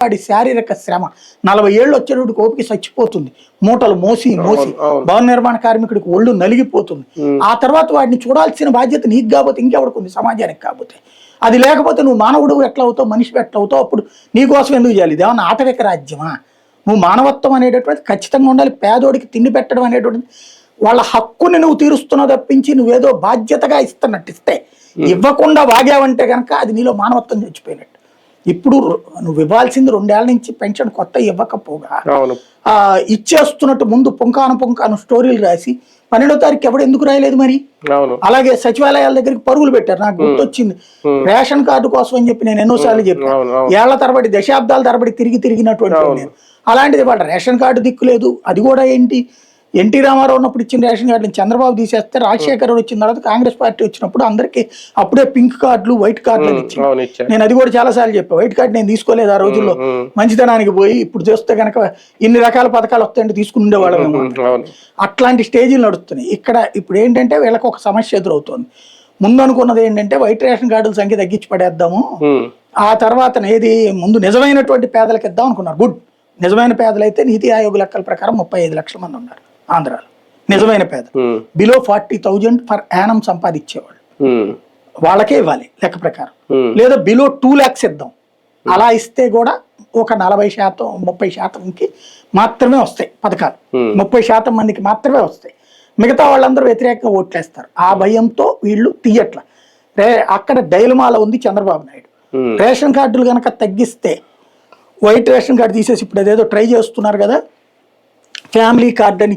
వాడి శారీరక శ్రమ 40 ఏళ్ళు వచ్చేటప్పుడు ఓపిక చచ్చిపోతుంది, మూటలు మోసి భవన నిర్మాణ కార్మికుడికి ఒళ్ళు నలిగిపోతుంది. ఆ తర్వాత వాడిని చూడాల్సిన బాధ్యత నీకు కాకపోతే ఇంకెవరికి సమాజానికి కాకపోతే. అది లేకపోతే నువ్వు మానవుడు ఎట్లా అవుతావు, మనిషి ఎట్లా అవుతావు, అప్పుడు నీకోసం ఎందుకు చేయాలి? ఇదేమన్నా ఆటవిక రాజ్యమా? నువ్వు మానవత్వం అనేటటువంటిది ఖచ్చితంగా ఉండాలి. పేదోడికి తిండి పెట్టడం అనేటువంటిది వాళ్ళ హక్కుని నువ్వు తీరుస్తున్నావు తప్పించి నువ్వేదో బాధ్యతగా ఇస్తున్నట్టు ఇస్తే, ఇవ్వకుండా వాగావంటే కనుక అది నీలో మానవత్వం చచ్చిపోయినట్టు. ఇప్పుడు నువ్వు ఇవ్వాల్సింది 2 ఏళ్ల నుంచి పెన్షన్ కొత్త ఇవ్వకపోగా ఇచ్చేస్తున్నట్టు ముందు పుంకాను స్టోరీలు రాసి 12వ తారీఖు ఎవడు ఎందుకు రాయలేదు మరి? అలాగే సచివాలయాల దగ్గరికి పరుగులు పెట్టారు. నాకు గుర్తొచ్చింది, రేషన్ కార్డు కోసం అని చెప్పి నేను ఎన్నోసార్లు చెప్పాను. ఏళ్ల తరబడి దశాబ్దాల తరబడి తిరిగినటువంటి నేను. అలాంటిది వాళ్ళ రేషన్ కార్డు దిక్కు లేదు. అది కూడా ఏంటి, ఎన్టీ రామారావు ఉన్నప్పుడు ఇచ్చిన రేషన్ కార్డుని చంద్రబాబు తీసేస్తే రాజశేఖర్ వచ్చిన తర్వాత కాంగ్రెస్ పార్టీ వచ్చినప్పుడు అందరికీ అప్పుడే పింక్ కార్డులు వైట్ కార్డులు ఇచ్చింది. నేను అది కూడా చాలా సార్లు చెప్పాను, వైట్ కార్డు నేను తీసుకోలేదు ఆ రోజుల్లో, మంచితనానికి పోయి. ఇప్పుడు చూస్తే కనుక ఇన్ని రకాల పథకాలు వస్తాయంటే తీసుకుని ఉండేవాళ్ళం. అట్లాంటి స్టేజీలు నడుస్తున్నాయి ఇక్కడ. ఇప్పుడు ఏంటంటే వీళ్ళకి ఒక సమస్య ఎదురవుతుంది. ముందు అనుకున్నది ఏంటంటే వైట్ రేషన్ కార్డుల సంఖ్య తగ్గించి పడేద్దాము, ఆ తర్వాత ఏది ముందు నిజమైనటువంటి పేదలకు ఇద్దాం అనుకున్నారు. గుడ్, నిజమైన పేదలైతే నీతి ఆయోగ్ లెక్కల ప్రకారం 35 లక్షల మంది ఉన్నారు ఆంధ్రాలో. నిజమైన పేద బిలో 40,000 పర్ యానం సంపాదించేవాళ్ళు, వాళ్ళకే ఇవ్వాలి లెక్క ప్రకారం. లేదా బిలో 2 lakhs ఇద్దాం. అలా ఇస్తే కూడా ఒక 40% 30%కి మాత్రమే వస్తాయి పథకాలు. 30% మందికి మాత్రమే వస్తాయి. మిగతా వాళ్ళందరూ వ్యతిరేకంగా ఓట్లేస్తారు. ఆ భయంతో వీళ్ళు తీయట్ల. అక్కడ డైలమాల ఉంది చంద్రబాబు నాయుడు. రేషన్ కార్డులు కనుక తగ్గిస్తే, వైట్ రేషన్ కార్డు తీసేసి ఇప్పుడు అదేదో ట్రై చేస్తున్నారు కదా, ఫ్యామిలీ కార్డు అని